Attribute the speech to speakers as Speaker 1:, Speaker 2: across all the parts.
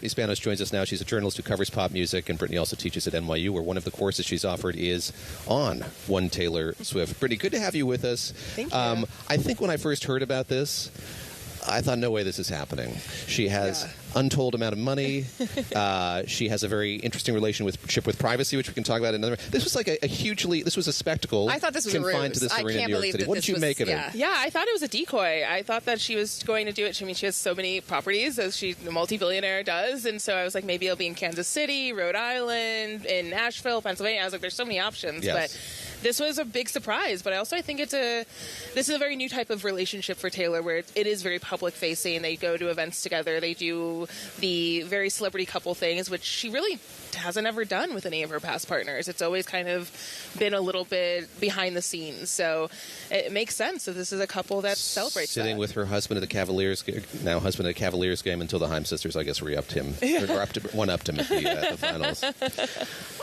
Speaker 1: Brittany Spanos joins us now. She's a journalist who covers pop music, and Brittany also teaches at NYU, where one of the courses she's offered is on one Taylor Swift. Brittany, good to have you with us.
Speaker 2: Thank you.
Speaker 1: I think when I first heard about this, I thought, no way this is happening. She has untold amount of money. She has a very interesting relationship with privacy, which we can talk about another. This was like this was a spectacle.
Speaker 2: I thought this was
Speaker 1: confined
Speaker 2: a
Speaker 1: to
Speaker 2: ruse.
Speaker 1: this arena in New York City. What did you make of it?
Speaker 3: Yeah, I thought it was a decoy. I thought that she was going to do it. I mean, she has so many properties, as she, a multi-billionaire, does. And so I was like, maybe it'll be in Kansas City, Rhode Island, in Nashville, Pennsylvania. I was like, there's so many options.
Speaker 1: Yes.
Speaker 3: But this was a big surprise. But I think this is a very new type of relationship for Taylor, where it is very public-facing. They go to events together. They do the very celebrity couple things, which she really hasn't ever done with any of her past partners. It's always kind of been a little bit behind the scenes. So it makes sense that this is a couple that celebrates
Speaker 1: Sitting with her husband at the Cavaliers, now husband at the Cavaliers game, until the Haim sisters, I guess, re-upped him. Or one-upped him at the finals.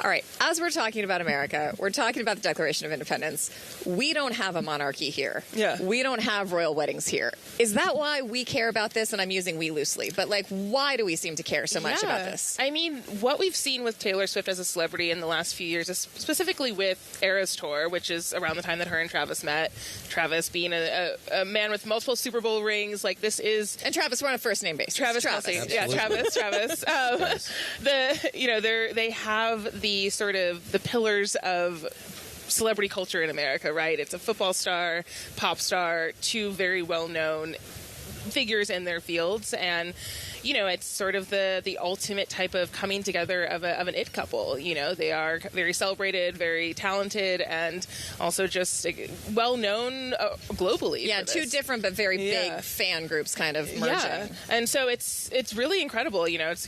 Speaker 2: All right. As we're talking about America, we're talking about the Declaration of Independence. We don't have a monarchy here.
Speaker 3: Yeah.
Speaker 2: We don't have royal weddings here. Is that why we care about this? And I'm using we loosely. But, why do we seem to care so much about this?
Speaker 3: I mean, what we've seen with Taylor Swift as a celebrity in the last few years, specifically with Eras Tour, which is around the time that her and Travis met. Travis being a man with multiple Super Bowl rings, this is...
Speaker 2: And Travis, we're on a first-name basis.
Speaker 3: Travis. Yeah, Travis. They have the sort of the pillars of celebrity culture in America, right? It's a football star, pop star, two very well-known figures in their fields, and it's sort of the ultimate type of coming together of an it couple. They are very celebrated, very talented, and also just well known globally.
Speaker 2: Yeah, two different but very big fan groups kind of merging.
Speaker 3: Yeah, and so it's really incredible. It's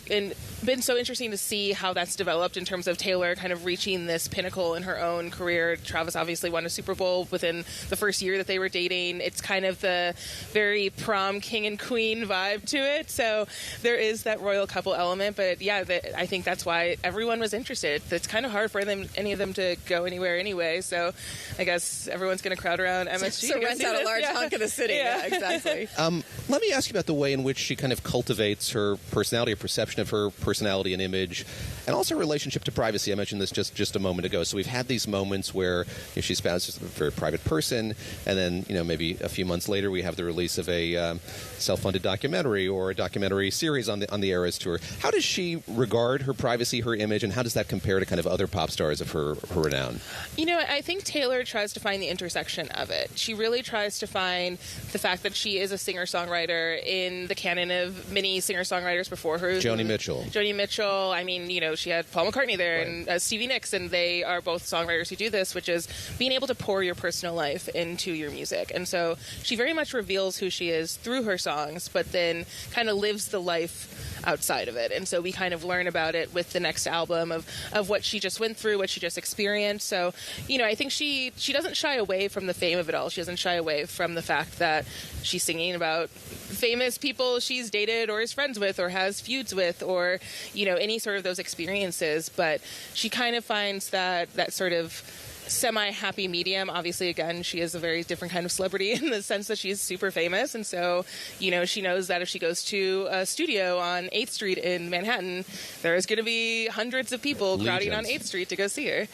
Speaker 3: been so interesting to see how that's developed in terms of Taylor kind of reaching this pinnacle in her own career. Travis obviously won a Super Bowl within the first year that they were dating. It's kind of the very prom king and queen vibe to it. So there is that royal couple element, but I think that's why everyone was interested. It's kind of hard for any of them to go anywhere anyway, so I guess everyone's going to crowd around MSG.
Speaker 2: So rent out a large hunk of the city. Yeah, exactly.
Speaker 1: Let me ask you about the way in which she kind of cultivates her personality, or perception of her personality and image, and also her relationship to privacy. I mentioned this just a moment ago. So we've had these moments where she spouses a very private person, and then maybe a few months later we have the release of a self-funded documentary or a documentary series on the Eras Tour. How does she regard her privacy, her image, and how does that compare to kind of other pop stars of her renown?
Speaker 3: I think Taylor tries to find the intersection of it. She really tries to find the fact that she is a singer-songwriter in the canon of many singer-songwriters before her.
Speaker 1: Joni Mitchell.
Speaker 3: I mean, she had Paul McCartney there, right, and Stevie Nicks, and they are both songwriters who do this, which is being able to pour your personal life into your music. And so she very much reveals who she is through her songs, but then kind of lives the life outside of it. And so we kind of learn about it with the next album of what she just went through, what she just experienced. So, I think she doesn't shy away from the fame of it all. She doesn't shy away from the fact that she's singing about famous people she's dated or is friends with or has feuds with, or, any sort of those experiences. But she kind of finds that sort of semi-happy medium. Obviously, again, she is a very different kind of celebrity in the sense that she's super famous. And so, she knows that if she goes to a studio on 8th Street in Manhattan, there's going to be hundreds of people crowding on 8th Street to go see her.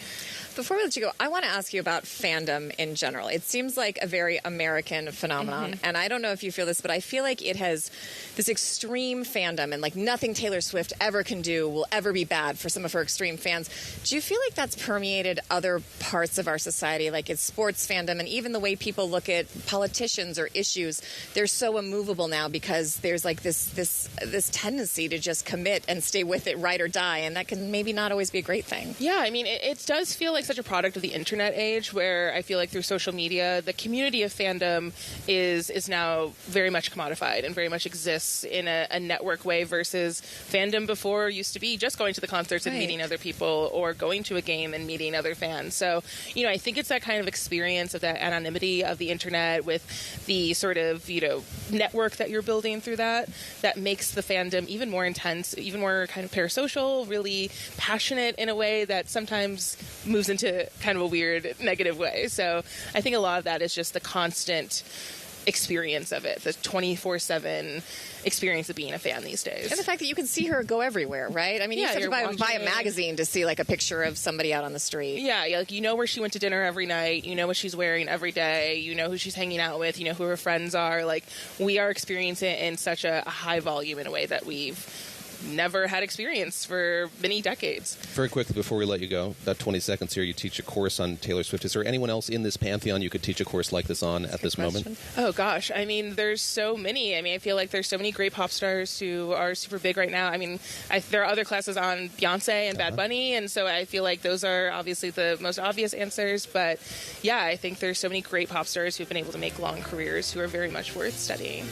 Speaker 2: Before we let you go, I want to ask you about fandom in general. It seems like a very American phenomenon, and I don't know if you feel this, but I feel like it has this extreme fandom, and nothing Taylor Swift ever can do will ever be bad for some of her extreme fans. Do you feel like that's permeated other parts of our society, like it's sports fandom, and even the way people look at politicians or issues? They're so immovable now because there's this tendency to just commit and stay with it, ride or die, and that can maybe not always be a great thing.
Speaker 3: Yeah, I mean, it does feel like such a product of the internet age, where I feel like through social media, the community of fandom is now very much commodified and very much exists in a network way, versus fandom before used to be just going to the concerts and meeting other people, or going to a game and meeting other fans. So, I think it's that kind of experience of that anonymity of the internet with the sort of, network that you're building through that makes the fandom even more intense, even more kind of parasocial, really passionate in a way that sometimes moves into kind of a weird negative way. So I think a lot of that is just the constant experience of it, the 24/7 experience of being a fan these days.
Speaker 2: And the fact that you can see her go everywhere, right? I mean, you
Speaker 3: Yeah,
Speaker 2: have to
Speaker 3: you're
Speaker 2: buy a
Speaker 3: watching-
Speaker 2: magazine to see like a picture of somebody out on the street.
Speaker 3: Yeah, like you know where she went to dinner every night, you know what she's wearing every day, you know who she's hanging out with, you know who her friends are. Like, we are experiencing it in such a high volume in a way that we've never had experience for many decades.
Speaker 1: Very quickly before we let you go, about 20 seconds here, you teach a course on Taylor Swift. Is there anyone else in this pantheon you could teach a course like this on at this moment?
Speaker 3: Oh gosh, I mean, there's so many. I mean, I feel like there's so many great pop stars who are super big right now. I mean, there are other classes on Beyonce and Bad Bunny, and so I feel like those are obviously the most obvious answers. But yeah, I think there's so many great pop stars who've been able to make long careers who are very much worth studying.